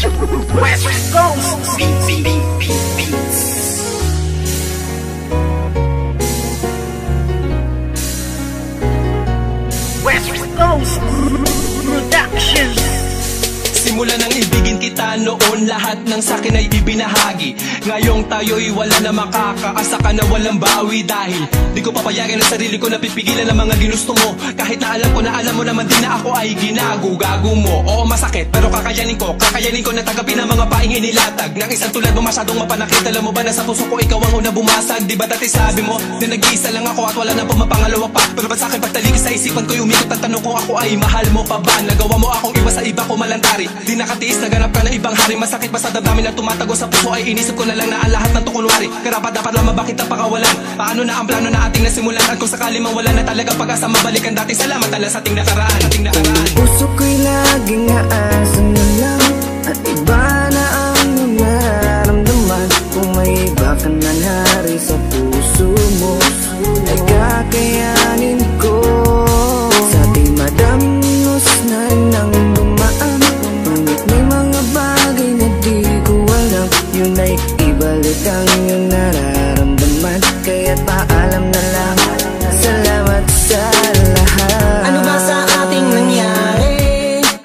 West Coast Beats. West Coast Productions. Simula nang ibigin kita noon, lahat ng sakin ay ibinahagi. Ngayong tayo'y wala na makakaasa ka na walang bawi. Dahil di ko papayagan ang sarili ko na pipigilan ang mga ginusto mo. Kahit na alam mo naman din na ako ay ginago-gago mo. Oo masakit pero kakayanin ko na tagapin ang mga paing inilatag ng isang tulad mo masyadong mapanakit. Alam mo ba na sa puso ko ikaw ang una bumasag? Di ba dati sabi mo na nag-iisa lang ako at wala na pumapangalawa pa? Pero ba't sa'kin pagtalikis sa isipan ko umikot ang tanong kung ako ay mahal mo pa ba? Nagawa mo akong iwas sa iba ko malantari. Di nakatiis, naganap ka na ibang hari. Masakit pa sa damdamin na tumatago sa puso ay inisip ko na lang na ang lahat ng tukunwari. Karapat dapat lang mabakit ang pakawalan. Paano na ang plano na ating nasimulan? At kung sakali mang wala na talaga pag-asa mabalikan dati, salamat na lang sa ating nakaraan. Puso ko'y laging aasan na lang at iba na ang nararamdaman. Kung may iba ka na hari sa puso mo ay kakayanin ko. Sa ating madamnos na nang dumaan, ngunit may mga bagay na di ko alam. Yun ay ibalik ang iyong nararamdaman. Kaya't paalam na lang, salamat sa lahat. Ano ba sa ating nangyari?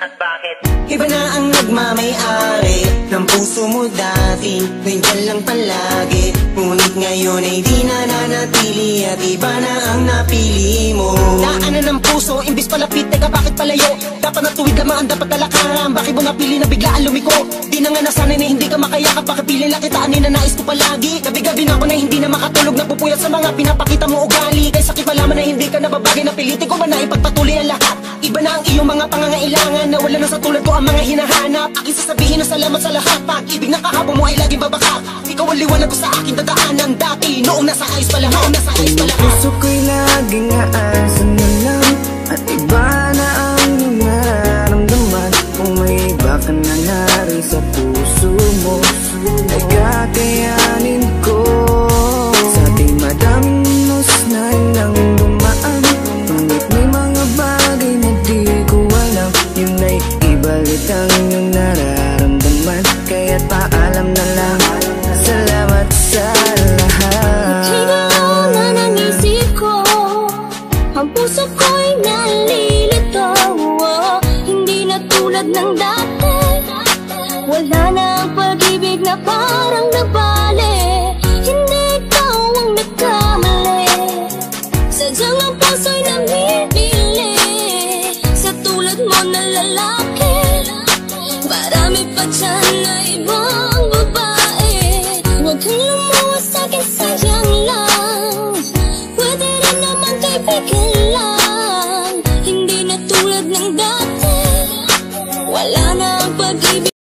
At bakit? Iba na ang nagmamay-ari ng puso mo dati, nandiyan lang palagi. Ngunit ngayon ay di na nanatili at iba na ang napili mo. Daanan ng puso, imbis palapit, teka bakit palayo? Dapat natuwid lamang, dapat talakaran. Bakit mo napili na biglaan lumiko? Di na nga nasanay na hindi ka makayakap. Pakipili lang kita, na nais ko palagi. Gabi-gabi na ako na hindi na makatulog, napupuyat sa mga pinapakita mo ugali. Kay sakit palaman na hindi ka nababagay, napilitin ko man na ipagpatuloy ang lahat. Iba na ang iyong mga pangangailangan, nawala na sa tulad ko ang mga hinahanap. Aking sasabihin na salamat sa lahat. Pag-ibig na kahapon mo ay laging babaka. Ikaw ang liwanag ko sa aking dadaanan dati, noong nasa ayos pa lahat. Puso ko'y laging aasan na lang at iba na ang nararamdaman. Kung may iba ka na hari sa puso mo ay kakayanin ko. Sa ating madamnos na nang dumaan, ngunit may mga bagay na di ko alam. Yun ay ibalik ang iyong nararamdaman. Kaya't paalam na lang, salamat sa lahat. Ikaw na ng isip ko, ang puso ko'y nalilito. Hindi na tulad ng dati, wala na ang pag-ibig na parang nabali. Hindi ikaw ang nagkamali, sadyang ang puso'y namimili sa tulad mo na lalaki. Marami pa dyan na ibang babae, huwag kang lumawas sa'kin, sayang lang. Pwede rin naman kaibigan lang, hindi na tulad ng dati, wala na ang pag-ibig.